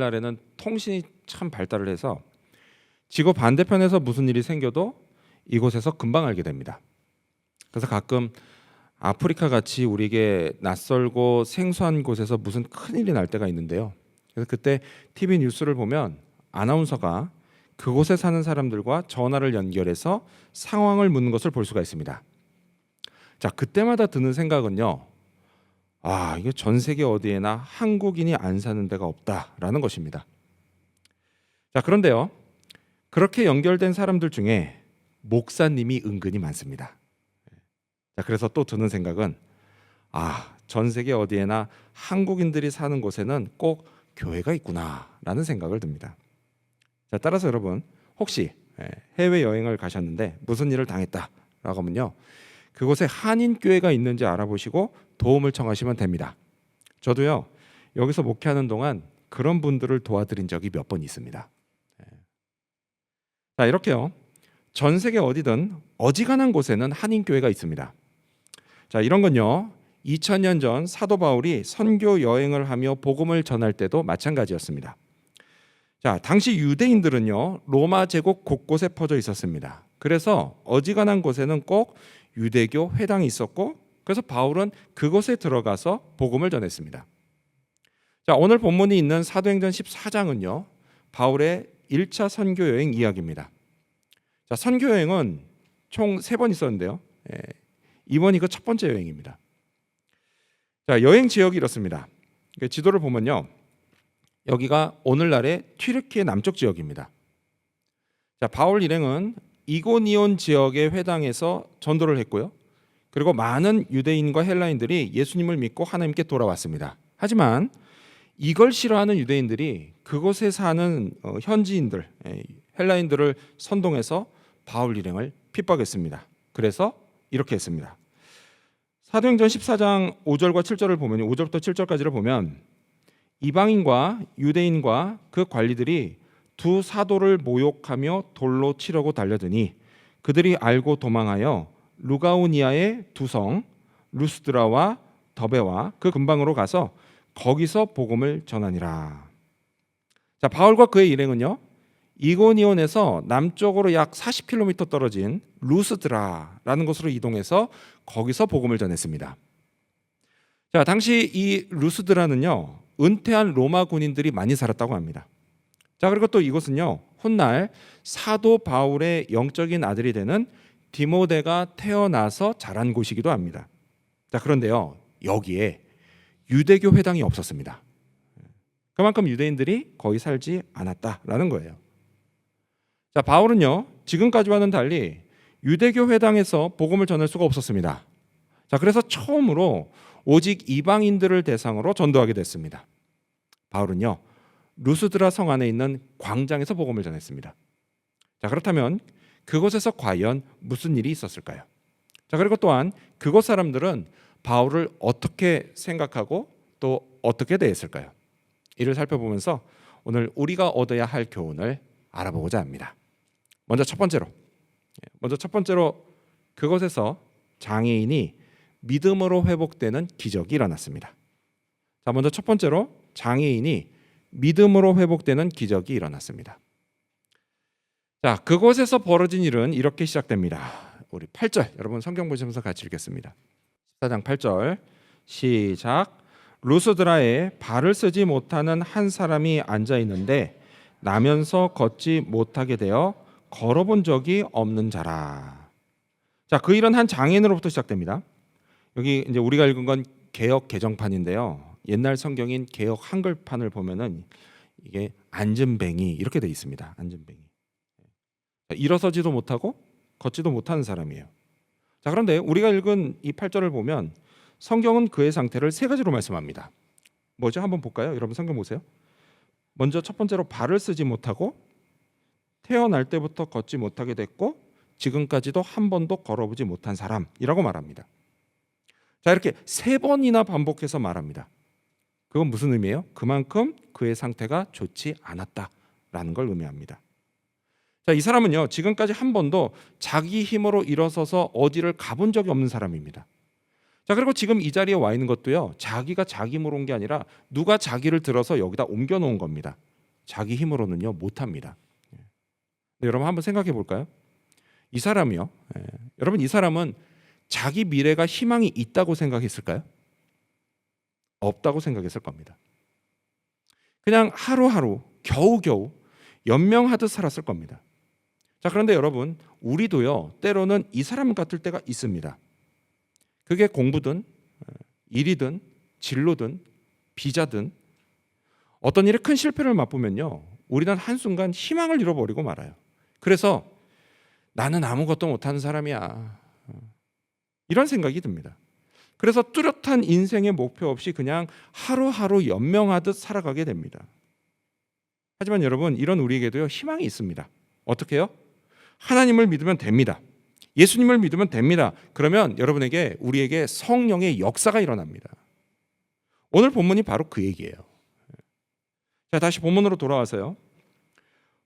오늘날에는 통신이 참 발달을 해서 지구 반대편에서 무슨 일이 생겨도 이곳에서 금방 알게 됩니다. 그래서 가끔 아프리카 같이 우리에게 낯설고 생소한 곳에서 무슨 큰일이 날 때가 있는데요. 그래서 그때 TV 뉴스를 보면 아나운서가 그곳에 사는 사람들과 전화를 연결해서 상황을 묻는 것을 볼 수가 있습니다. 자, 그때마다 드는 생각은요. 이게 전 세계 어디에나 한국인이 안 사는 데가 없다라는 것입니다. 자, 그런데요. 그렇게 연결된 사람들 중에 목사님이 은근히 많습니다. 자, 그래서 또 드는 생각은 전 세계 어디에나 한국인들이 사는 곳에는 꼭 교회가 있구나라는 생각을 듭니다. 자, 따라서 여러분 혹시 해외 여행을 가셨는데 무슨 일을 당했다라고 하면요. 그곳에 한인 교회가 있는지 알아보시고 도움을 청하시면 됩니다. 저도요. 여기서 목회하는 동안 그런 분들을 도와드린 적이 몇 번 있습니다. 자, 이렇게요. 전 세계 어디든 어지간한 곳에는 한인 교회가 있습니다. 자, 이런 건요. 2000년 전 사도 바울이 선교 여행을 하며 복음을 전할 때도 마찬가지였습니다. 자, 당시 유대인들은요. 로마 제국 곳곳에 퍼져 있었습니다. 그래서 어지간한 곳에는 꼭 유대교 회당이 있었고 그래서 바울은 그곳에 들어가서 복음을 전했습니다. 자, 오늘 본문이 있는 사도행전 14장은요. 바울의 1차 선교 여행 이야기입니다. 자, 선교 여행은 총 3번 있었는데요. 이번이 그 첫 번째 여행입니다. 자, 여행 지역이 이렇습니다. 지도를 보면요. 여기가 오늘날의 튀르키예 남쪽 지역입니다. 자, 바울 일행은 이고니온 지역의 회당에서 전도를 했고요. 그리고 많은 유대인과 헬라인들이 예수님을 믿고 하나님께 돌아왔습니다. 하지만 이걸 싫어하는 유대인들이 그곳에 사는 현지인들, 헬라인들을 선동해서 바울 일행을 핍박했습니다. 그래서 이렇게 했습니다. 사도행전 14장 5절과 7절을 보면 5절부터 7절까지를 보면 이방인과 유대인과 그 관리들이 두 사도를 모욕하며 돌로 치려고 달려드니 그들이 알고 도망하여 루가오니아의 두 성 루스드라와 더베와 그 근방으로 가서 거기서 복음을 전하니라. 자, 바울과 그의 일행은요. 이고니온에서 남쪽으로 약 40km 떨어진 루스드라라는 곳으로 이동해서 거기서 복음을 전했습니다. 자, 당시 이 루스드라는요. 은퇴한 로마 군인들이 많이 살았다고 합니다. 자, 그리고 또 이곳은요. 훗날 사도 바울의 영적인 아들이 되는 디모데가 태어나서 자란 곳이기도 합니다. 자, 그런데요. 여기에 유대교 회당이 없었습니다. 그만큼 유대인들이 거의 살지 않았다라는 거예요. 자, 바울은요. 지금까지와는 달리 유대교 회당에서 복음을 전할 수가 없었습니다. 자, 그래서 처음으로 오직 이방인들을 대상으로 전도하게 됐습니다. 바울은요. 루스드라 성 안에 있는 광장에서 복음을 전했습니다. 자, 그렇다면 그곳에서 과연 무슨 일이 있었을까요? 자, 그리고 또한 그곳 사람들은 바울을 어떻게 생각하고 또 어떻게 대했을까요? 이를 살펴보면서 오늘 우리가 얻어야 할 교훈을 알아보고자 합니다. 먼저 첫 번째로 그곳에서 장애인이 믿음으로 회복되는 기적이 일어났습니다. 자, 먼저 첫 번째로 장애인이 믿음으로 회복되는 기적이 일어났습니다. 자, 그곳에서 벌어진 일은 이렇게 시작됩니다. 우리 8절 여러분 성경 보시면서 같이 읽겠습니다. 14장 8절 시작. 루스드라에 발을 쓰지 못하는 한 사람이 앉아 있는데 나면서 걷지 못하게 되어 걸어본 적이 없는 자라. 자, 그 일은 한 장애인으로부터 시작됩니다. 여기 이제 우리가 읽은 건 개역 개정판인데요. 옛날 성경인 개역 한글판을 보면은 이게 앉은뱅이 이렇게 돼 있습니다. 앉은뱅이. 일어서지도 못하고 걷지도 못하는 사람이에요. 자, 그런데 우리가 읽은 이 8절을 보면 성경은 그의 상태를 3가지로 말씀합니다. 뭐죠? 한번 볼까요? 여러분 성경 보세요. 먼저 첫 번째로 발을 쓰지 못하고 태어날 때부터 걷지 못하게 됐고 지금까지도 한 번도 걸어보지 못한 사람이라고 말합니다. 자, 이렇게 3번이나 반복해서 말합니다. 그건 무슨 의미예요? 그만큼 그의 상태가 좋지 않았다라는 걸 의미합니다. 자, 이 사람은요. 지금까지 한 번도 자기 힘으로 일어서서 어디를 가본 적이 없는 사람입니다. 자, 그리고 지금 이 자리에 와 있는 것도요. 자기가 자기 힘으로 온 게 아니라 누가 자기를 들어서 여기다 옮겨 놓은 겁니다. 자기 힘으로는요 못합니다. 여러분 한번 생각해 볼까요? 이 사람이요. 여러분 이 사람은 자기 미래가 희망이 있다고 생각했을까요? 없다고 생각했을 겁니다. 그냥 하루하루 겨우겨우 연명하듯 살았을 겁니다. 자, 그런데 여러분 우리도요 때로는 이 사람 같을 때가 있습니다. 그게 공부든 일이든 진로든 비자든 어떤 일에 큰 실패를 맛보면요 우리는 한순간 희망을 잃어버리고 말아요. 그래서 나는 아무것도 못하는 사람이야 이런 생각이 듭니다. 그래서 뚜렷한 인생의 목표 없이 그냥 하루하루 연명하듯 살아가게 됩니다. 하지만 여러분 이런 우리에게도요 희망이 있습니다. 어떻게 해요? 하나님을 믿으면 됩니다. 예수님을 믿으면 됩니다. 그러면 여러분에게 우리에게 성령의 역사가 일어납니다. 오늘 본문이 바로 그 얘기예요. 자, 다시 본문으로 돌아와서요.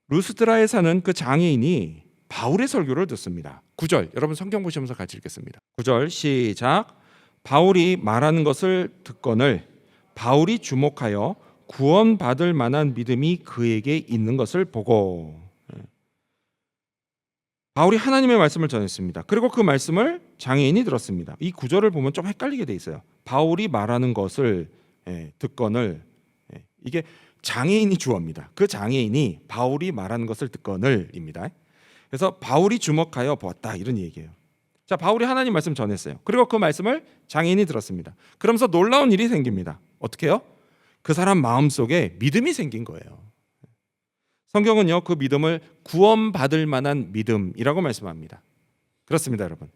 루스드라에 사는 그 장애인이 바울의 설교를 듣습니다. 9절 여러분 성경 보시면서 같이 읽겠습니다. 9절 시작. 바울이 말하는 것을 듣거늘 바울이 주목하여 구원받을 만한 믿음이 그에게 있는 것을 보고. 바울이 하나님의 말씀을 전했습니다. 그리고 그 말씀을 장애인이 들었습니다. 이 구절을 보면 좀 헷갈리게 돼 있어요. 바울이 말하는 것을 듣거늘, 이게 장애인이 주어입니다. 그 장애인이 바울이 말하는 것을 듣거늘입니다. 그래서 바울이 주목하여 보았다 이런 얘기예요. 자, 바울이 하나님 말씀 전했어요. 그리고 그 말씀을 장애인이 들었습니다. 그러면서 놀라운 일이 생깁니다. 어떻게 해요? 그 사람 마음속에 믿음이 생긴 거예요. 성경은요 그 믿음을 구원받을 만한 믿음이라고 말씀합니다. 그렇습니다, 여러분.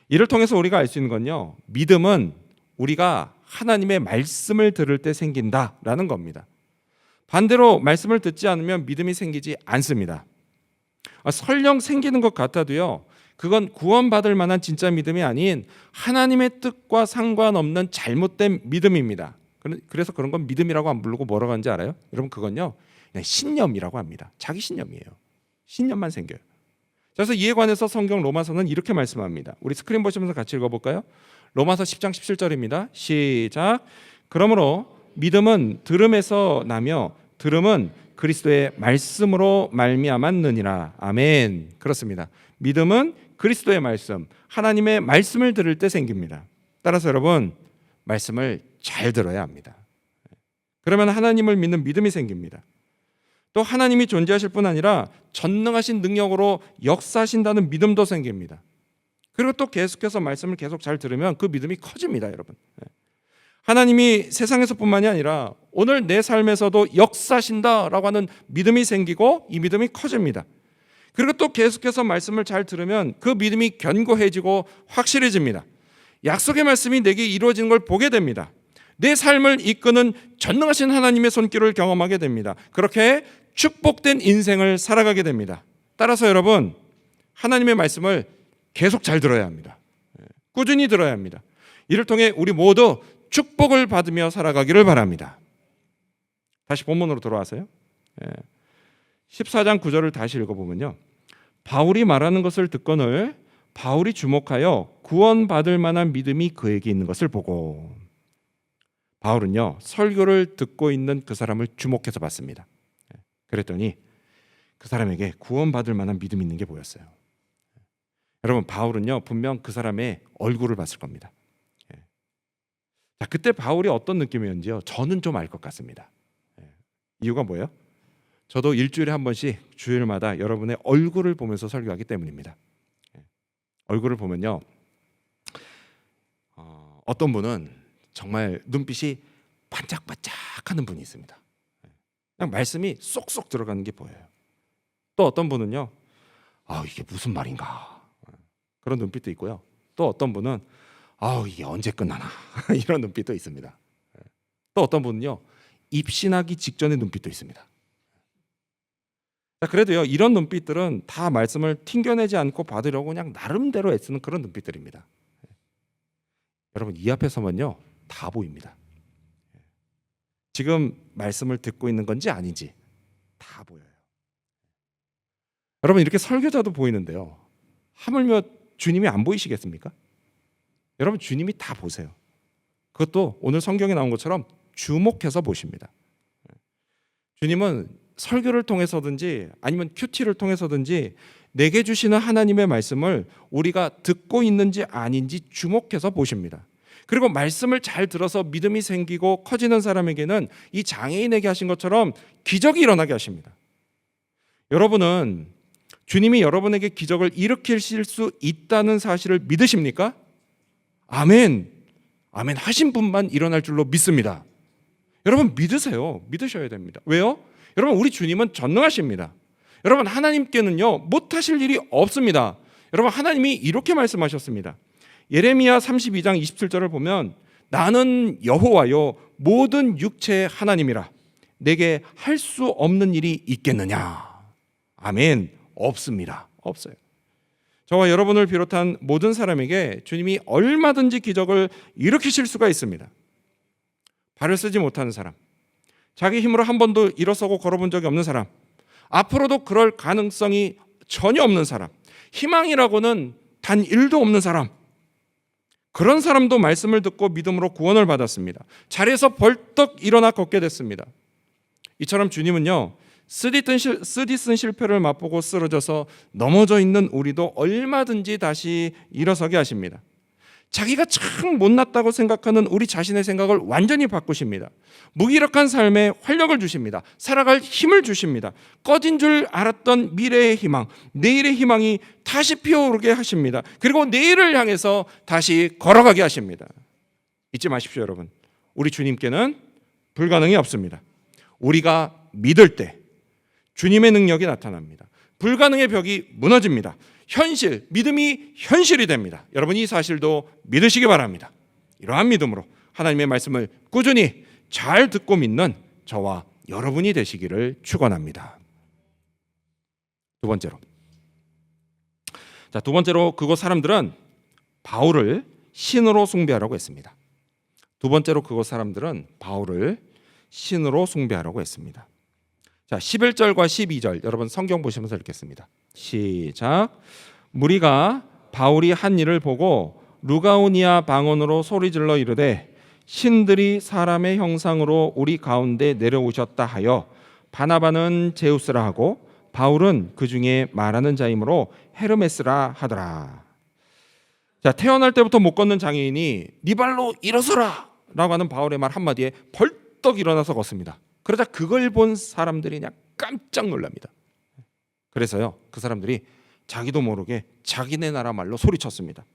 이를 통해서 우리가 알 수 있는 건요 믿음은 우리가 하나님의 말씀을 들을 때 생긴다라는 겁니다. 반대로 말씀을 듣지 않으면 믿음이 생기지 않습니다. 설령 생기는 것 같아도요 그건 구원받을 만한 진짜 믿음이 아닌 하나님의 뜻과 상관없는 잘못된 믿음입니다. 그래서 그런 건 믿음이라고 안 부르고 뭐라고 하는지 알아요? 여러분 그건요 그냥 신념이라고 합니다. 자기 신념이에요. 신념만 생겨요. 그래서 이에 관해서 성경 로마서는 이렇게 말씀합니다. 우리 스크린 보시면서 같이 읽어볼까요? 로마서 10장 17절입니다. 시작. 그러므로 믿음은 들음에서 나며 들음은 그리스도의 말씀으로 말미암았느니라. 아멘. 그렇습니다. 믿음은 그리스도의 말씀, 하나님의 말씀을 들을 때 생깁니다. 따라서 여러분 말씀을 잘 들어야 합니다. 그러면 하나님을 믿는 믿음이 생깁니다. 또 하나님이 존재하실 뿐 아니라 전능하신 능력으로 역사하신다는 믿음도 생깁니다. 그리고 또 계속해서 말씀을 계속 잘 들으면 그 믿음이 커집니다, 여러분. 하나님이 세상에서뿐만이 아니라 오늘 내 삶에서도 역사하신다라고 하는 믿음이 생기고 이 믿음이 커집니다. 그리고 또 계속해서 말씀을 잘 들으면 그 믿음이 견고해지고 확실해집니다. 약속의 말씀이 내게 이루어지는 걸 보게 됩니다. 내 삶을 이끄는 전능하신 하나님의 손길을 경험하게 됩니다. 그렇게 축복된 인생을 살아가게 됩니다. 따라서 여러분 하나님의 말씀을 계속 잘 들어야 합니다. 꾸준히 들어야 합니다. 이를 통해 우리 모두 축복을 받으며 살아가기를 바랍니다. 다시 본문으로 돌아와서요. 14장 9절을 다시 읽어보면요. 바울이 말하는 것을 듣거늘 바울이 주목하여 구원받을 만한 믿음이 그에게 있는 것을 보고. 바울은요 설교를 듣고 있는 그 사람을 주목해서 봤습니다. 그랬더니 그 사람에게 구원받을 만한 믿음이 있는 게 보였어요. 여러분 바울은요 분명 그 사람의 얼굴을 봤을 겁니다. 자, 그때 바울이 어떤 느낌이었는지요 저는 좀 알 것 같습니다. 이유가 뭐예요? 저도 일주일에 한 번씩 주일마다 여러분의 얼굴을 보면서 설교하기 때문입니다. 얼굴을 보면요 어떤 분은 정말 눈빛이 반짝반짝하는 분이 있습니다. 그냥 말씀이 쏙쏙 들어가는 게 보여요. 또 어떤 분은요 이게 무슨 말인가 그런 눈빛도 있고요. 또 어떤 분은 이게 언제 끝나나 이런 눈빛도 있습니다. 또 어떤 분은요 입신하기 직전의 눈빛도 있습니다. 자, 그래도요 이런 눈빛들은 다 말씀을 튕겨내지 않고 받으려고 그냥 나름대로 애쓰는 그런 눈빛들입니다. 여러분 이 앞에 서면요 다 보입니다. 지금 말씀을 듣고 있는 건지 아닌지 다 보여요. 여러분 이렇게 설교자도 보이는데요 하물며 주님이 안 보이시겠습니까? 여러분 주님이 다 보세요. 그것도 오늘 성경에 나온 것처럼 주목해서 보십니다. 주님은 설교를 통해서든지 아니면 큐티를 통해서든지 내게 주시는 하나님의 말씀을 우리가 듣고 있는지 아닌지 주목해서 보십니다. 그리고 말씀을 잘 들어서 믿음이 생기고 커지는 사람에게는 이 장애인에게 하신 것처럼 기적이 일어나게 하십니다. 여러분은 주님이 여러분에게 기적을 일으키실 수 있다는 사실을 믿으십니까? 아멘. 아멘 하신 분만 일어날 줄로 믿습니다. 여러분 믿으세요. 믿으셔야 됩니다. 왜요? 여러분 우리 주님은 전능하십니다. 여러분 하나님께는요 못하실 일이 없습니다. 여러분 하나님이 이렇게 말씀하셨습니다. 예레미야 32장 27절을 보면 나는 여호와요 모든 육체의 하나님이라 내게 할 수 없는 일이 있겠느냐. 아멘. 없습니다. 없어요. 저와 여러분을 비롯한 모든 사람에게 주님이 얼마든지 기적을 일으키실 수가 있습니다. 발을 쓰지 못하는 사람, 자기 힘으로 한 번도 일어서고 걸어본 적이 없는 사람, 앞으로도 그럴 가능성이 전혀 없는 사람, 희망이라고는 단 1도 없는 사람, 그런 사람도 말씀을 듣고 믿음으로 구원을 받았습니다. 자리에서 벌떡 일어나 걷게 됐습니다. 이처럼 주님은요 쓰디쓴 실패를 맛보고 쓰러져서 넘어져 있는 우리도 얼마든지 다시 일어서게 하십니다. 자기가 참 못났다고 생각하는 우리 자신의 생각을 완전히 바꾸십니다. 무기력한 삶에 활력을 주십니다. 살아갈 힘을 주십니다. 꺼진 줄 알았던 미래의 희망, 내일의 희망이 다시 피어오르게 하십니다. 그리고 내일을 향해서 다시 걸어가게 하십니다. 잊지 마십시오, 여러분. 우리 주님께는 불가능이 없습니다. 우리가 믿을 때 주님의 능력이 나타납니다. 불가능의 벽이 무너집니다. 현실, 믿음이 현실이 됩니다. 여러분 이 사실도 믿으시기 바랍니다. 이러한 믿음으로 하나님의 말씀을 꾸준히 잘 듣고 믿는 저와 여러분이 되시기를 축원합니다. 두 번째로 그곳 사람들은 바울을 신으로 숭배하라고 했습니다. 두 번째로 그곳 사람들은 바울을 신으로 숭배하라고 했습니다. 자, 11절과 12절 여러분 성경 보시면서 읽겠습니다. 시작. 무리가 바울이 한 일을 보고 루가오니아 방언으로 소리질러 이르되 신들이 사람의 형상으로 우리 가운데 내려오셨다 하여 바나바는 제우스라 하고 바울은 그 중에 말하는 자이므로 헤르메스라 하더라. 자, 태어날 때부터 못 걷는 장애인이 네 발로 일어서라 라고 하는 바울의 말 한마디에 벌떡 일어나서 걷습니다. 그러자 그걸 본 사람들이 그냥 깜짝 놀랍니다. 그래서요 그 사람들이 자기도 모르게 자기네 나라 말로 소리쳤습니다.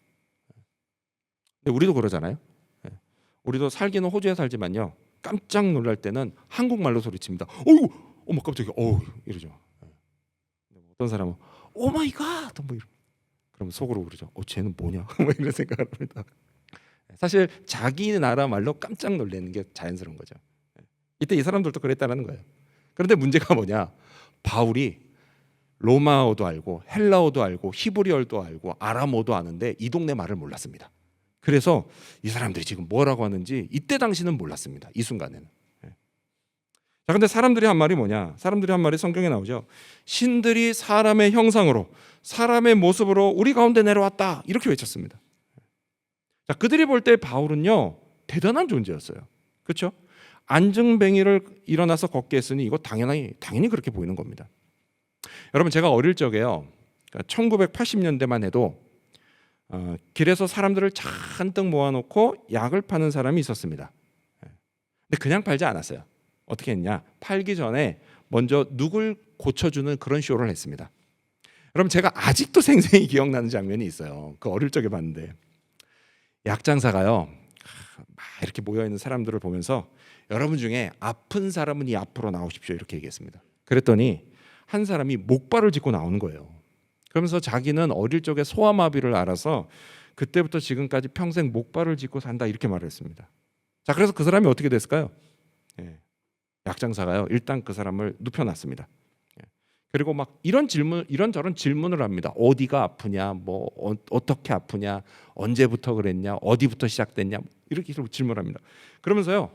근데 우리도 그러잖아요. 우리도 살기는 호주에 살지만요 깜짝 놀랄 때는 한국말로 소리칩니다. 어이구, 어머 깜짝이야, 어우 이러죠. 어떤 사람은 오 마이 갓 뭐 이러. 그러면 속으로 그러죠. 쟤는 뭐냐? 뭐 이런 생각을 합니다. 사실 자기 나라 말로 깜짝 놀라는 게 자연스러운 거죠. 이때 이 사람들도 그랬다는 거예요. 그런데 문제가 뭐냐? 바울이 로마어도 알고 헬라어도 알고 히브리어도 알고 아람어도 아는데 이 동네 말을 몰랐습니다. 그래서 이 사람들이 지금 뭐라고 하는지 이때 당시는 몰랐습니다. 이 순간에는. 자, 근데 사람들이 한 말이 뭐냐? 사람들이 한 말이 성경에 나오죠. 신들이 사람의 형상으로 사람의 모습으로 우리 가운데 내려왔다 이렇게 외쳤습니다. 자, 그들이 볼 때 바울은요 대단한 존재였어요. 그렇죠? 안증뱅이를 일어나서 걷게 했으니 이거 당연히 그렇게 보이는 겁니다. 여러분 제가 어릴 적에요 1980년대만 해도 길에서 사람들을 잔뜩 모아놓고 약을 파는 사람이 있었습니다. 근데 그냥 팔지 않았어요. 어떻게 했냐? 팔기 전에 먼저 누굴 고쳐주는 그런 쇼를 했습니다. 여러분 제가 아직도 생생히 기억나는 장면이 있어요. 그 어릴 적에 봤는데 약장사가요 막 이렇게 모여있는 사람들을 보면서 여러분 중에 아픈 사람은 이 앞으로 나오십시오 이렇게 얘기했습니다. 그랬더니 한 사람이 목발을 짚고 나오는 거예요. 그러면서 자기는 어릴 적에 소아마비를 알아서 그때부터 지금까지 평생 목발을 짚고 산다 이렇게 말을 했습니다. 자, 그래서 그 사람이 어떻게 됐을까요? 약장사가요 일단 그 사람을 눕혀놨습니다. 그리고 막 이런저런 질문을 합니다. 어디가 아프냐, 뭐 어떻게 아프냐, 언제부터 그랬냐, 어디부터 시작됐냐 이렇게 질문합니다. 그러면서요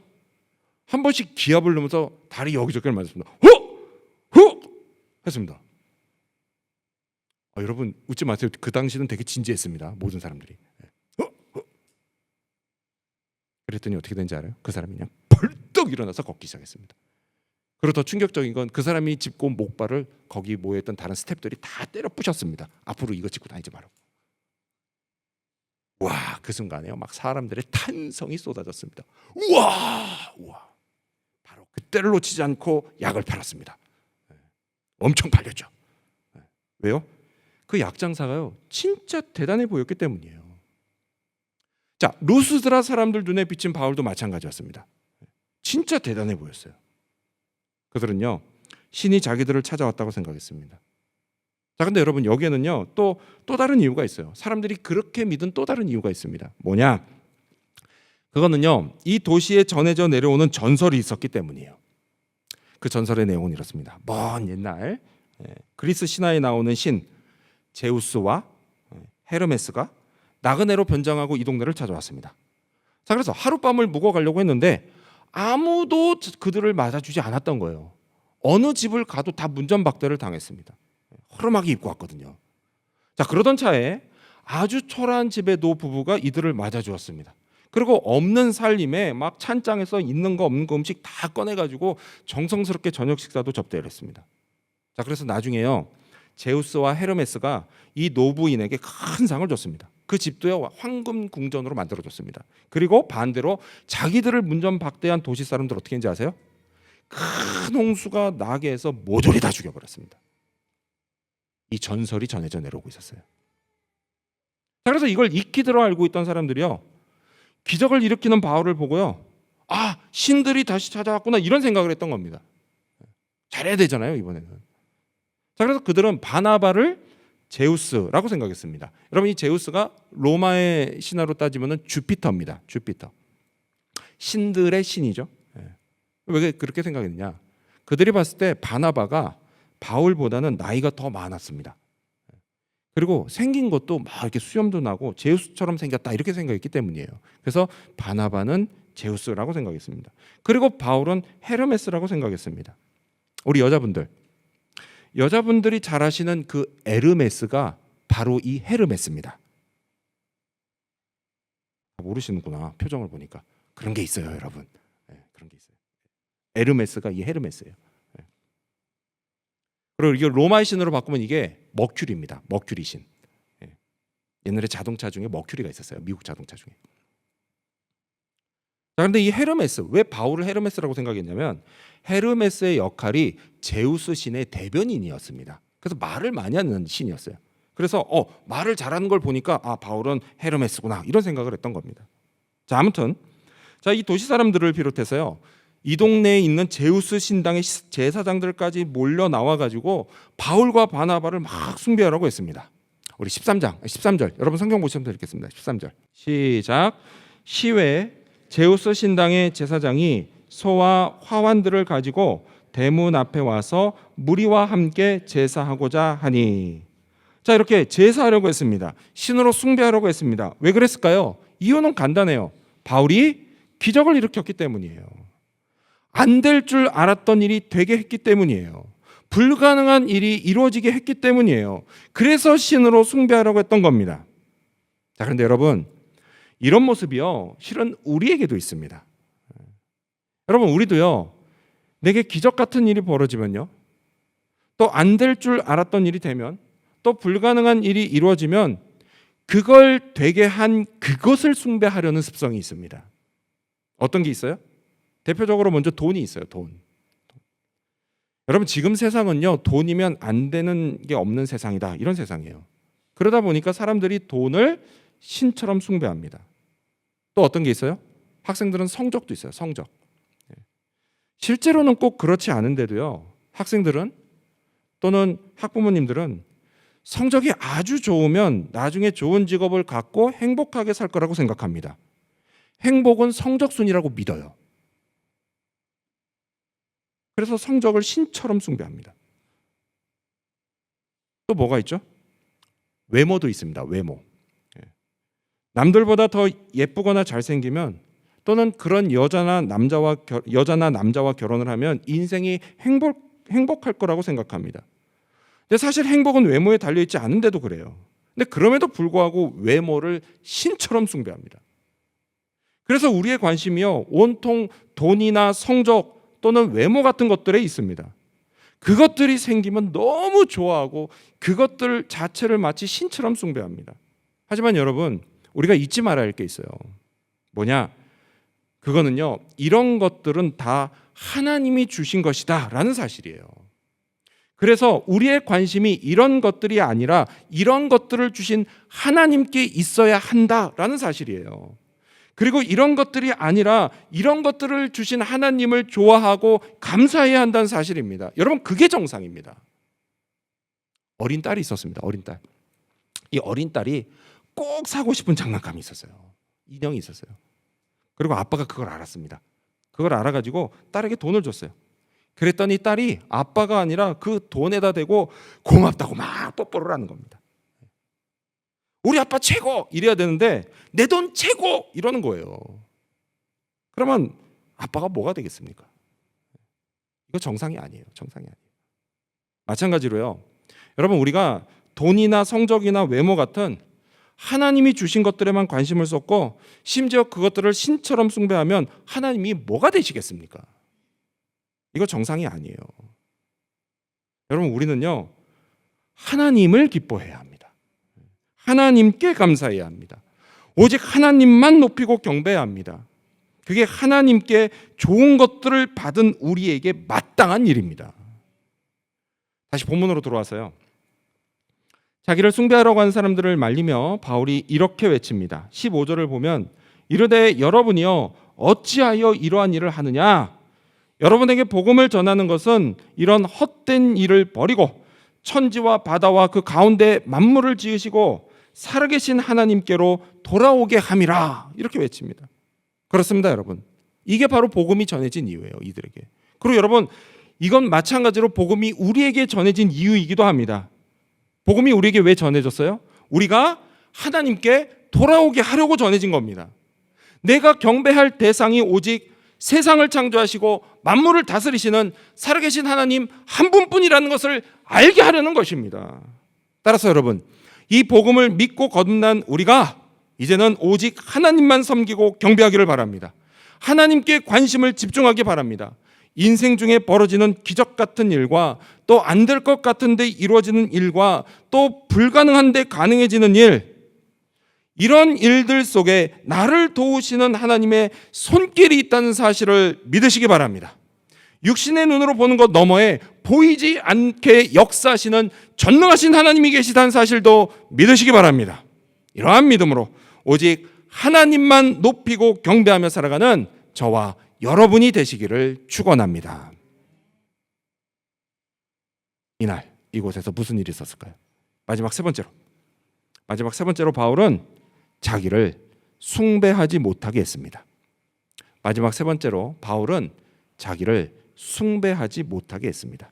한 번씩 기합을 넣으면서 다리 여기저기를 맞았습니다. 했습니다. 여러분 웃지 마세요. 그 당시는 되게 진지했습니다. 모든 사람들이. 그랬더니 어떻게 된지 알아요? 그 사람이 그냥 벌떡 일어나서 걷기 시작했습니다. 그리고 더 충격적인 건 그 사람이 짚고 온 목발을 거기 모여있던 다른 스태프들이 다 때려 부셨습니다. 앞으로 이거 짚고 다니지 말라고. 와, 그 순간에요 막 사람들의 탄성이 쏟아졌습니다. 우와. 바로 그때를 놓치지 않고 약을 팔았습니다. 엄청 팔렸죠. 왜요? 그 약장사가요 진짜 대단해 보였기 때문이에요. 자, 루스드라 사람들 눈에 비친 바울도 마찬가지였습니다. 진짜 대단해 보였어요. 그들은요 신이 자기들을 찾아왔다고 생각했습니다. 자, 근데 여러분 여기에는요 또 다른 이유가 있어요. 사람들이 그렇게 믿은 또 다른 이유가 있습니다. 뭐냐? 그거는요 이 도시에 전해져 내려오는 전설이 있었기 때문이에요. 그 전설의 내용은 이렇습니다. 먼 옛날 그리스 신화에 나오는 신 제우스와 헤르메스가 나그네로 변장하고 이 동네를 찾아왔습니다. 자, 그래서 하룻밤을 묵어 가려고 했는데 아무도 그들을 맞아주지 않았던 거예요. 어느 집을 가도 다 문전박대를 당했습니다. 허름하게 입고 왔거든요. 자, 그러던 차에 아주 초라한 집의 노부부가 이들을 맞아주었습니다. 그리고 없는 살림에 막 찬장에서 있는 거 없는 거 음식 다 꺼내가지고 정성스럽게 저녁 식사도 접대를 했습니다. 자, 그래서 나중에요 제우스와 헤르메스가 이 노부인에게 큰 상을 줬습니다. 그 집도요 황금 궁전으로 만들어줬습니다. 그리고 반대로 자기들을 문전박대한 도시 사람들 어떻게 했는지 아세요? 큰 홍수가 나게 해서 모조리 다 죽여버렸습니다. 이 전설이 전해져 내려오고 있었어요. 자, 그래서 이걸 익히들어 알고 있던 사람들이요 기적을 일으키는 바울을 보고요 아, 신들이 다시 찾아왔구나 이런 생각을 했던 겁니다. 잘해야 되잖아요 이번에는. 자, 그래서 그들은 바나바를 제우스라고 생각했습니다. 여러분 이 제우스가 로마의 신화로 따지면 주피터입니다. 주피터. 신들의 신이죠. 왜 그렇게 생각했느냐? 그들이 봤을 때 바나바가 바울보다는 나이가 더 많았습니다. 그리고 생긴 것도 막 이렇게 수염도 나고 제우스처럼 생겼다 이렇게 생각했기 때문이에요. 그래서 바나바는 제우스라고 생각했습니다. 그리고 바울은 헤르메스라고 생각했습니다. 우리 여자분들이 잘 아시는 그 에르메스가 바로 이 헤르메스입니다. 모르시는구나 표정을 보니까. 그런 게 있어요 여러분. 그런 게 있어요. 에르메스가 이 헤르메스예요. 그리고 이게 로마의 신으로 바꾸면 이게 머큐리입니다. 머큐리 신. 옛날에 자동차 중에 머큐리가 있었어요. 미국 자동차 중에. 자, 그런데 이 헤르메스, 왜 바울을 헤르메스라고 생각했냐면 헤르메스의 역할이 제우스 신의 대변인이었습니다. 그래서 말을 많이 하는 신이었어요. 그래서 말을 잘하는 걸 보니까 아, 바울은 헤르메스구나 이런 생각을 했던 겁니다. 자, 아무튼 이 도시 사람들을 비롯해서요 이 동네에 있는 제우스 신당의 제사장들까지 몰려 나와 가지고 바울과 바나바를 막 숭배하라고 했습니다. 우리 13절 여러분 성경 보시면 되겠습니다. 13절 시작. 시외 제우스 신당의 제사장이 소와 화환들을 가지고 대문 앞에 와서 무리와 함께 제사하고자 하니. 자, 이렇게 제사하려고 했습니다. 신으로 숭배하려고 했습니다. 왜 그랬을까요? 이유는 간단해요. 바울이 기적을 일으켰기 때문이에요. 안 될 줄 알았던 일이 되게 했기 때문이에요. 불가능한 일이 이루어지게 했기 때문이에요. 그래서 신으로 숭배하려고 했던 겁니다. 자, 그런데 여러분 이런 모습이요 실은 우리에게도 있습니다. 여러분 우리도요 내게 기적 같은 일이 벌어지면요 또 안 될 줄 알았던 일이 되면 또 불가능한 일이 이루어지면 그걸 되게 한 그것을 숭배하려는 습성이 있습니다. 어떤 게 있어요? 대표적으로 먼저 돈이 있어요. 돈. 여러분 지금 세상은요 돈이면 안 되는 게 없는 세상이다 이런 세상이에요. 그러다 보니까 사람들이 돈을 신처럼 숭배합니다. 또 어떤 게 있어요? 학생들은 성적도 있어요. 성적. 실제로는 꼭 그렇지 않은데도요 학생들은 또는 학부모님들은 성적이 아주 좋으면 나중에 좋은 직업을 갖고 행복하게 살 거라고 생각합니다. 행복은 성적순이라고 믿어요. 그래서 성적을 신처럼 숭배합니다. 또 뭐가 있죠? 외모도 있습니다. 외모. 남들보다 더 예쁘거나 잘생기면 또는 그런 여자나 남자와 결혼을 하면 인생이 행복할 거라고 생각합니다. 근데 사실 행복은 외모에 달려있지 않은데도 그래요. 근데 그럼에도 불구하고 외모를 신처럼 숭배합니다. 그래서 우리의 관심이요 온통 돈이나 성적 또는 외모 같은 것들에 있습니다. 그것들이 생기면 너무 좋아하고 그것들 자체를 마치 신처럼 숭배합니다. 하지만 여러분, 우리가 잊지 말아야 할 게 있어요. 뭐냐? 그거는요, 이런 것들은 다 하나님이 주신 것이다 라는 사실이에요. 그래서 우리의 관심이 이런 것들이 아니라 이런 것들을 주신 하나님께 있어야 한다라는 사실이에요. 그리고 이런 것들이 아니라 이런 것들을 주신 하나님을 좋아하고 감사해야 한다는 사실입니다. 여러분, 그게 정상입니다. 어린 딸이 있었습니다. 어린 딸. 이 어린 딸이 꼭 사고 싶은 장난감이 있었어요. 인형이 있었어요. 그리고 아빠가 그걸 알았습니다. 그걸 알아가지고 딸에게 돈을 줬어요. 그랬더니 딸이 아빠가 아니라 그 돈에다 대고 고맙다고 막 뽀뽀를 하는 겁니다. 우리 아빠 최고! 이래야 되는데 내 돈 최고! 이러는 거예요. 그러면 아빠가 뭐가 되겠습니까? 이거 정상이 아니에요. 정상이 아니에요. 마찬가지로요, 여러분, 우리가 돈이나 성적이나 외모 같은 하나님이 주신 것들에만 관심을 쏟고 심지어 그것들을 신처럼 숭배하면 하나님이 뭐가 되시겠습니까? 이거 정상이 아니에요. 여러분, 우리는요, 하나님을 기뻐해야 합니다. 하나님께 감사해야 합니다. 오직 하나님만 높이고 경배해야 합니다. 그게 하나님께 좋은 것들을 받은 우리에게 마땅한 일입니다. 다시 본문으로 돌아와서요, 자기를 숭배하려고 하는 사람들을 말리며 바울이 이렇게 외칩니다. 15절을 보면 이르되 여러분이요 어찌하여 이러한 일을 하느냐? 여러분에게 복음을 전하는 것은 이런 헛된 일을 버리고 천지와 바다와 그 가운데 만물을 지으시고 살아계신 하나님께로 돌아오게 함이라. 이렇게 외칩니다. 그렇습니다, 여러분. 이게 바로 복음이 전해진 이유예요, 이들에게. 그리고 여러분, 이건 마찬가지로 복음이 우리에게 전해진 이유이기도 합니다. 복음이 우리에게 왜 전해졌어요? 우리가 하나님께 돌아오게 하려고 전해진 겁니다. 내가 경배할 대상이 오직 세상을 창조하시고 만물을 다스리시는 살아계신 하나님 한 분뿐이라는 것을 알게 하려는 것입니다. 따라서 여러분, 이 복음을 믿고 거듭난 우리가 이제는 오직 하나님만 섬기고 경배하기를 바랍니다. 하나님께 관심을 집중하기 바랍니다. 인생 중에 벌어지는 기적 같은 일과 또 안 될 것 같은데 이루어지는 일과 또 불가능한데 가능해지는 일, 이런 일들 속에 나를 도우시는 하나님의 손길이 있다는 사실을 믿으시기 바랍니다. 육신의 눈으로 보는 것 너머에 보이지 않게 역사하시는 전능하신 하나님이 계시다는 사실도 믿으시기 바랍니다. 이러한 믿음으로 오직 하나님만 높이고 경배하며 살아가는 저와 여러분이 되시기를 축원합니다. 이날 이곳에서 무슨 일이 있었을까요? 마지막 세 번째로 바울은 자기를 숭배하지 못하게 했습니다. 마지막 세 번째로 바울은 자기를 숭배하지 못하게 했습니다.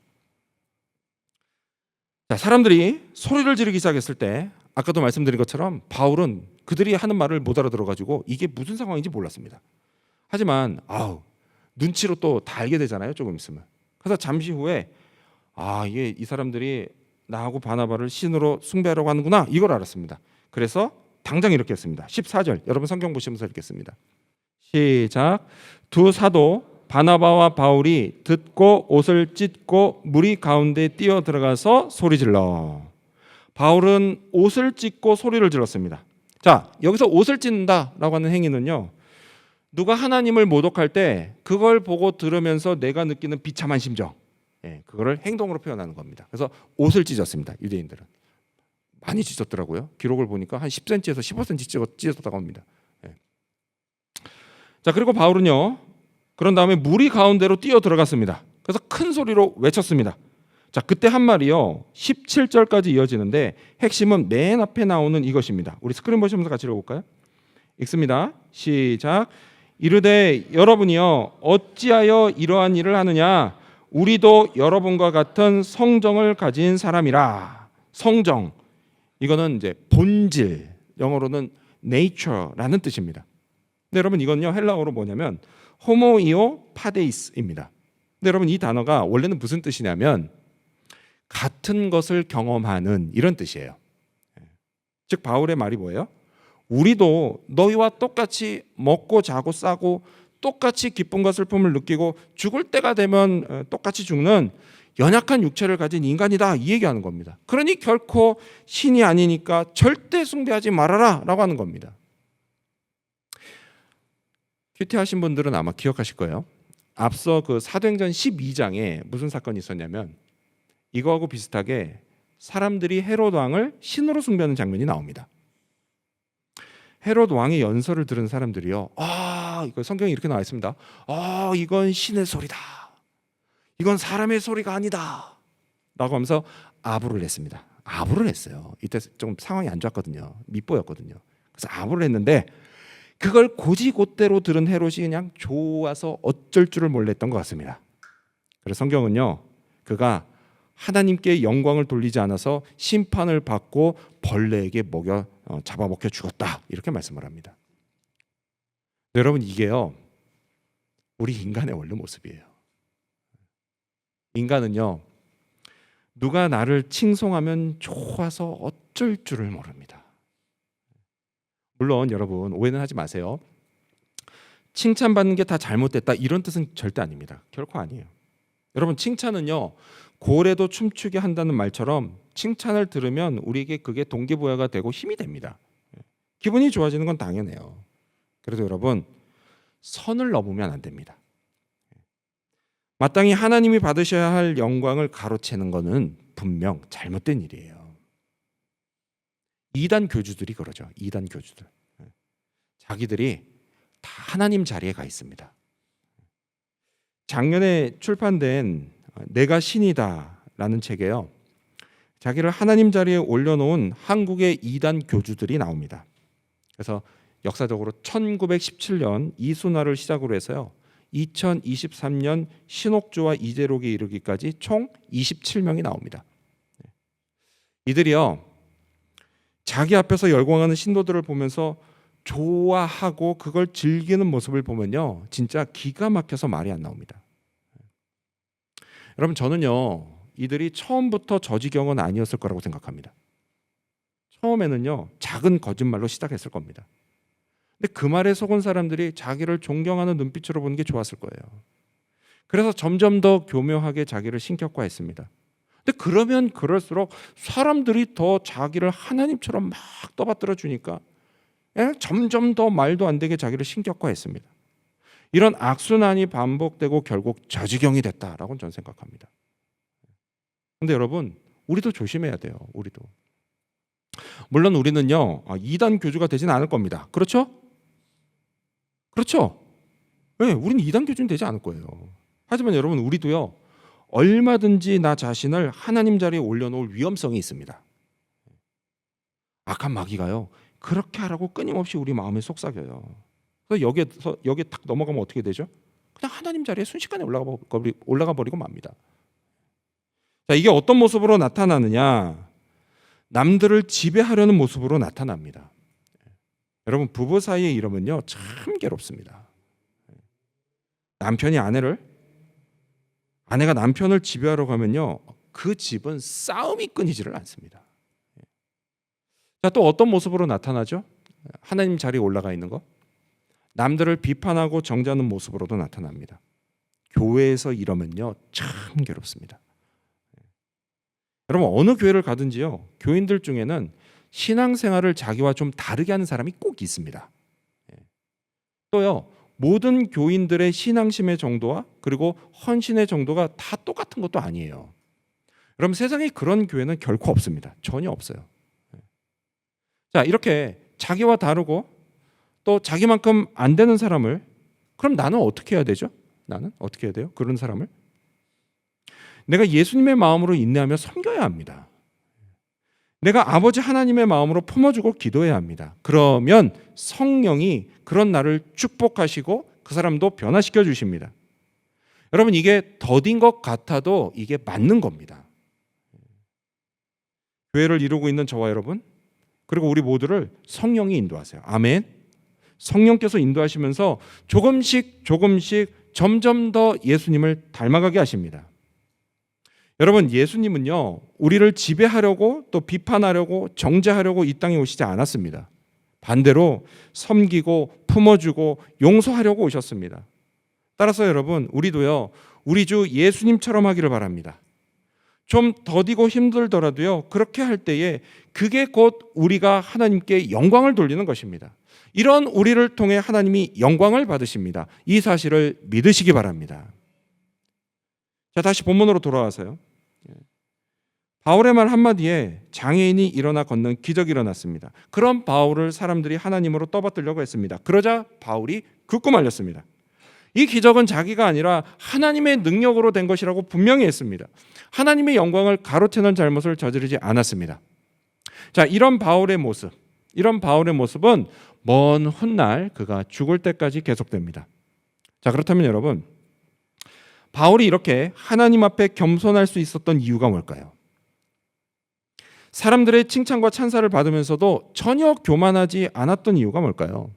자, 사람들이 소리를 지르기 시작했을 때 아까도 말씀드린 것처럼 바울은 그들이 하는 말을 못 알아들어가지고 이게 무슨 상황인지 몰랐습니다. 하지만 눈치로 또 다 알게 되잖아요, 조금 있으면. 그래서 잠시 후에 이게 이 사람들이 나하고 바나바를 신으로 숭배하려고 하는구나, 이걸 알았습니다. 그래서 당장 이렇게 했습니다. 14절 여러분 성경 보시면서 읽겠습니다. 시작. 두 사도 바나바와 바울이 듣고 옷을 찢고 무리 가운데 뛰어 들어가서 소리질러. 바울은 옷을 찢고 소리를 질렀습니다. 자, 여기서 옷을 찢는다라고 하는 행위는요, 누가 하나님을 모독할 때 그걸 보고 들으면서 내가 느끼는 비참한 심정, 그거를 행동으로 표현하는 겁니다. 그래서 옷을 찢었습니다. 유대인들은 많이 찢었더라고요. 기록을 보니까 한 10cm에서 15cm 찢었다고 합니다. 자, 그리고 바울은요, 그런 다음에 무리 가운데로 뛰어 들어갔습니다. 그래서 큰 소리로 외쳤습니다. 자, 그때 한 말이요 17절까지 이어지는데 핵심은 맨 앞에 나오는 이것입니다. 우리 스크린 보시면서 같이 읽어볼까요? 읽습니다. 시작. 이르되 여러분이요 어찌하여 이러한 일을 하느냐? 우리도 여러분과 같은 성정을 가진 사람이라. 성정, 이거는 이제 본질, 영어로는 nature라는 뜻입니다. 근데 여러분, 이건요 헬라어로 뭐냐면 호모이오 파데이스입니다. 근데 여러분, 이 단어가 원래는 무슨 뜻이냐면 같은 것을 경험하는, 이런 뜻이에요. 즉 바울의 말이 뭐예요? 우리도 너희와 똑같이 먹고 자고 싸고 똑같이 기쁨과 슬픔을 느끼고 죽을 때가 되면 똑같이 죽는 연약한 육체를 가진 인간이다, 이 얘기하는 겁니다. 그러니 결코 신이 아니니까 절대 숭배하지 말아라 라고 하는 겁니다. 큐티하신 분들은 아마 기억하실 거예요. 앞서 그 사도행전 12장에 무슨 사건이 있었냐면 이거하고 비슷하게 사람들이 헤롯 왕을 신으로 숭배하는 장면이 나옵니다. 헤롯 왕의 연설을 들은 사람들이요, 이거 성경에 이렇게 나와 있습니다. 이건 신의 소리다, 이건 사람의 소리가 아니다 라고 하면서 아부를 했습니다. 아부를 했어요. 이때 좀 상황이 안 좋았거든요. 밉보였거든요. 그래서 아부를 했는데 그걸 곧이곧대로 들은 헤롯이 그냥 좋아서 어쩔 줄을 몰랐던 것 같습니다. 그래서 성경은요, 그가 하나님께 영광을 돌리지 않아서 심판을 받고 벌레에게 잡아먹혀 죽었다, 이렇게 말씀을 합니다. 네, 여러분, 이게요 우리 인간의 원래 모습이에요. 인간은요, 누가 나를 칭송하면 좋아서 어쩔 줄을 모릅니다. 물론 여러분, 오해는 하지 마세요. 칭찬받는 게 다 잘못됐다, 이런 뜻은 절대 아닙니다. 결코 아니에요. 여러분, 칭찬은요, 고래도 춤추게 한다는 말처럼 칭찬을 들으면 우리에게 그게 동기부여가 되고 힘이 됩니다. 기분이 좋아지는 건 당연해요. 그래도 여러분, 선을 넘으면 안 됩니다. 마땅히 하나님이 받으셔야 할 영광을 가로채는 것은 분명 잘못된 일이에요. 이단 교주들이 그러죠. 이단 교주들. 자기들이 다 하나님 자리에 가 있습니다. 작년에 출판된 내가 신이다라는 책에요, 자기를 하나님 자리에 올려놓은 한국의 이단 교주들이 나옵니다. 그래서 역사적으로 1917년 이순화를 시작으로 해서요, 2023년 신옥주와 이재록에 이르기까지 총 27명이 나옵니다. 이들이요, 자기 앞에서 열광하는 신도들을 보면서 좋아하고 그걸 즐기는 모습을 보면요, 진짜 기가 막혀서 말이 안 나옵니다. 여러분, 저는요, 이들이 처음부터 저 지경은 아니었을 거라고 생각합니다. 처음에는요, 작은 거짓말로 시작했을 겁니다. 근데 그 말에 속은 사람들이 자기를 존경하는 눈빛으로 보는 게 좋았을 거예요. 그래서 점점 더 교묘하게 자기를 신격화했습니다. 근데 그러면 그럴수록 사람들이 더 자기를 하나님처럼 막 떠받들어 주니까 점점 더 말도 안 되게 자기를 신격화했습니다. 이런 악순환이 반복되고 결국 저지경이 됐다라고 저는 생각합니다. 근데 여러분, 우리도 조심해야 돼요. 우리도. 물론 우리는요, 이단 교주가 되지는 않을 겁니다. 그렇죠? 그렇죠? 네, 우리는 이단 교주는 되지 않을 거예요. 하지만 여러분, 우리도요, 얼마든지 나 자신을 하나님 자리에 올려놓을 위험성이 있습니다. 악한 마귀가요, 그렇게 하라고 끊임없이 우리 마음에 속삭여요. 그래서 여기에 딱 넘어가면 어떻게 되죠? 그냥 하나님 자리에 순식간에 올라가 버리고 맙니다. 자, 이게 어떤 모습으로 나타나느냐? 남들을 지배하려는 모습으로 나타납니다. 여러분, 부부 사이의 이러면요, 참 괴롭습니다. 아내가 남편을 지배하러 가면요, 그 집은 싸움이 끊이지를 않습니다. 자, 또 어떤 모습으로 나타나죠? 하나님 자리에 올라가 있는 거, 남들을 비판하고 정죄하는 모습으로도 나타납니다. 교회에서 이러면요, 참 괴롭습니다. 여러분, 어느 교회를 가든지요, 교인들 중에는 신앙생활을 자기와 좀 다르게 하는 사람이 꼭 있습니다. 또요, 모든 교인들의 신앙심의 정도와 그리고 헌신의 정도가 다 똑같은 것도 아니에요. 여러분, 세상에 그런 교회는 결코 없습니다. 전혀 없어요. 자, 이렇게 자기와 다르고 또 자기만큼 안 되는 사람을, 그럼 나는 어떻게 해야 되죠? 나는 어떻게 해야 돼요? 그런 사람을 내가 예수님의 마음으로 인내하며 섬겨야 합니다. 내가 아버지 하나님의 마음으로 품어주고 기도해야 합니다. 그러면 성령이 그런 나를 축복하시고 그 사람도 변화시켜 주십니다. 여러분, 이게 더딘 것 같아도 이게 맞는 겁니다. 교회를 이루고 있는 저와 여러분, 그리고 우리 모두를 성령이 인도하세요. 아멘. 성령께서 인도하시면서 조금씩 점점 더 예수님을 닮아가게 하십니다. 여러분, 예수님은요, 우리를 지배하려고 또 비판하려고 정죄하려고 이 땅에 오시지 않았습니다. 반대로 섬기고 품어주고 용서하려고 오셨습니다. 따라서 여러분, 우리도요, 우리 주 예수님처럼 하기를 바랍니다. 좀 더디고 힘들더라도요, 그렇게 할 때에 그게 곧 우리가 하나님께 영광을 돌리는 것입니다. 이런 우리를 통해 하나님이 영광을 받으십니다. 이 사실을 믿으시기 바랍니다. 자, 다시 본문으로 돌아와서요. 바울의 말 한마디에 장애인이 일어나 걷는 기적이 일어났습니다. 그런 바울을 사람들이 하나님으로 떠받들려고 했습니다. 그러자 바울이 긋고 말렸습니다. 이 기적은 자기가 아니라 하나님의 능력으로 된 것이라고 분명히 했습니다. 하나님의 영광을 가로채는 잘못을 저지르지 않았습니다. 자, 이런 바울의 모습은 먼 훗날 그가 죽을 때까지 계속됩니다. 자, 그렇다면 여러분, 바울이 이렇게 하나님 앞에 겸손할 수 있었던 이유가 뭘까요? 사람들의 칭찬과 찬사를 받으면서도 전혀 교만하지 않았던 이유가 뭘까요?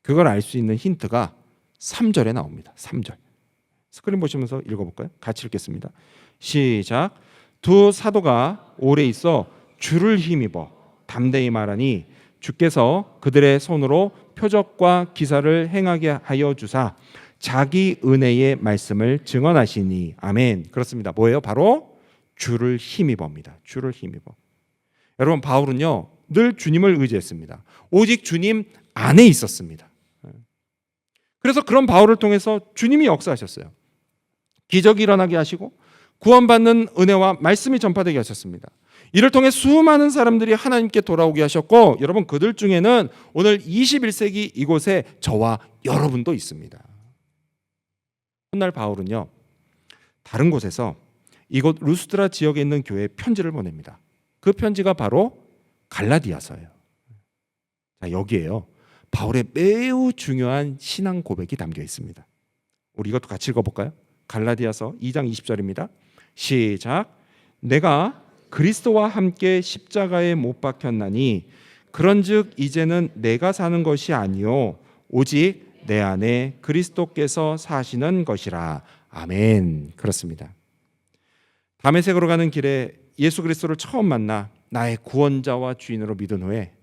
그걸 알 수 있는 힌트가 3절에 나옵니다. 3절. 스크린 보시면서 읽어볼까요? 같이 읽겠습니다. 시작. 두 사도가 오래 있어 주를 힘입어 담대히 말하니 주께서 그들의 손으로 표적과 기사를 행하게 하여 주사 자기 은혜의 말씀을 증언하시니 아멘. 그렇습니다. 뭐예요? 바로 주를 힘입어입니다. 주를 힘입어. 여러분, 바울은요 늘 주님을 의지했습니다. 오직 주님 안에 있었습니다. 그래서 그런 바울을 통해서 주님이 역사하셨어요. 기적이 일어나게 하시고 구원받는 은혜와 말씀이 전파되게 하셨습니다. 이를 통해 수많은 사람들이 하나님께 돌아오게 하셨고, 여러분, 그들 중에는 오늘 21세기 이곳에 저와 여러분도 있습니다. 훗날 바울은요 다른 곳에서 이곳 루스드라 지역에 있는 교회에 편지를 보냅니다. 그 편지가 바로 갈라디아서예요. 자, 여기에요 바울의 매우 중요한 신앙 고백이 담겨 있습니다. 우리 이것도 같이 읽어볼까요? 갈라디아서 2장 20절입니다. 시작. 내가 그리스도와 함께 십자가에 못 박혔나니 그런즉 이제는 내가 사는 것이 아니요 오직 내 안에 그리스도께서 사시는 것이라. 아멘. 그렇습니다. 다메섹으로 가는 길에 예수 그리스도를 처음 만나 나의 구원자와 주인으로 믿은 후에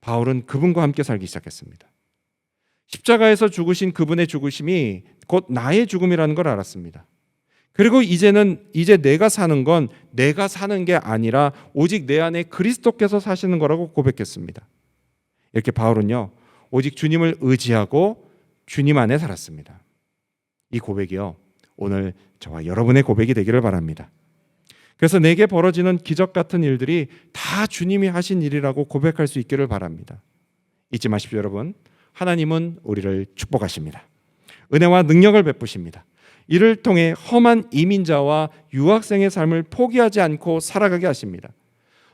바울은 그분과 함께 살기 시작했습니다. 십자가에서 죽으신 그분의 죽으심이 곧 나의 죽음이라는 걸 알았습니다. 그리고 이제 내가 사는 건 내가 사는 게 아니라 오직 내 안에 그리스도께서 사시는 거라고 고백했습니다. 이렇게 바울은요 오직 주님을 의지하고 주님 안에 살았습니다. 이 고백이요 오늘 저와 여러분의 고백이 되기를 바랍니다. 그래서 내게 벌어지는 기적 같은 일들이 다 주님이 하신 일이라고 고백할 수 있기를 바랍니다. 잊지 마십시오, 여러분. 하나님은 우리를 축복하십니다. 은혜와 능력을 베푸십니다. 이를 통해 험한 이민자와 유학생의 삶을 포기하지 않고 살아가게 하십니다.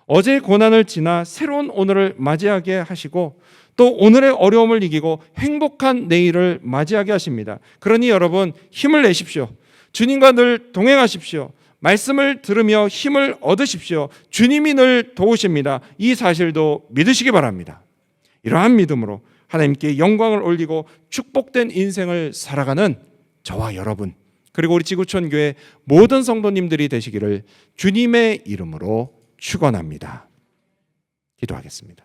어제의 고난을 지나 새로운 오늘을 맞이하게 하시고 또 오늘의 어려움을 이기고 행복한 내일을 맞이하게 하십니다. 그러니 여러분, 힘을 내십시오. 주님과 늘 동행하십시오. 말씀을 들으며 힘을 얻으십시오. 주님이 늘 도우십니다. 이 사실도 믿으시기 바랍니다. 이러한 믿음으로 하나님께 영광을 올리고 축복된 인생을 살아가는 저와 여러분, 그리고 우리 지구촌 교회 모든 성도님들이 되시기를 주님의 이름으로 축원합니다. 기도하겠습니다.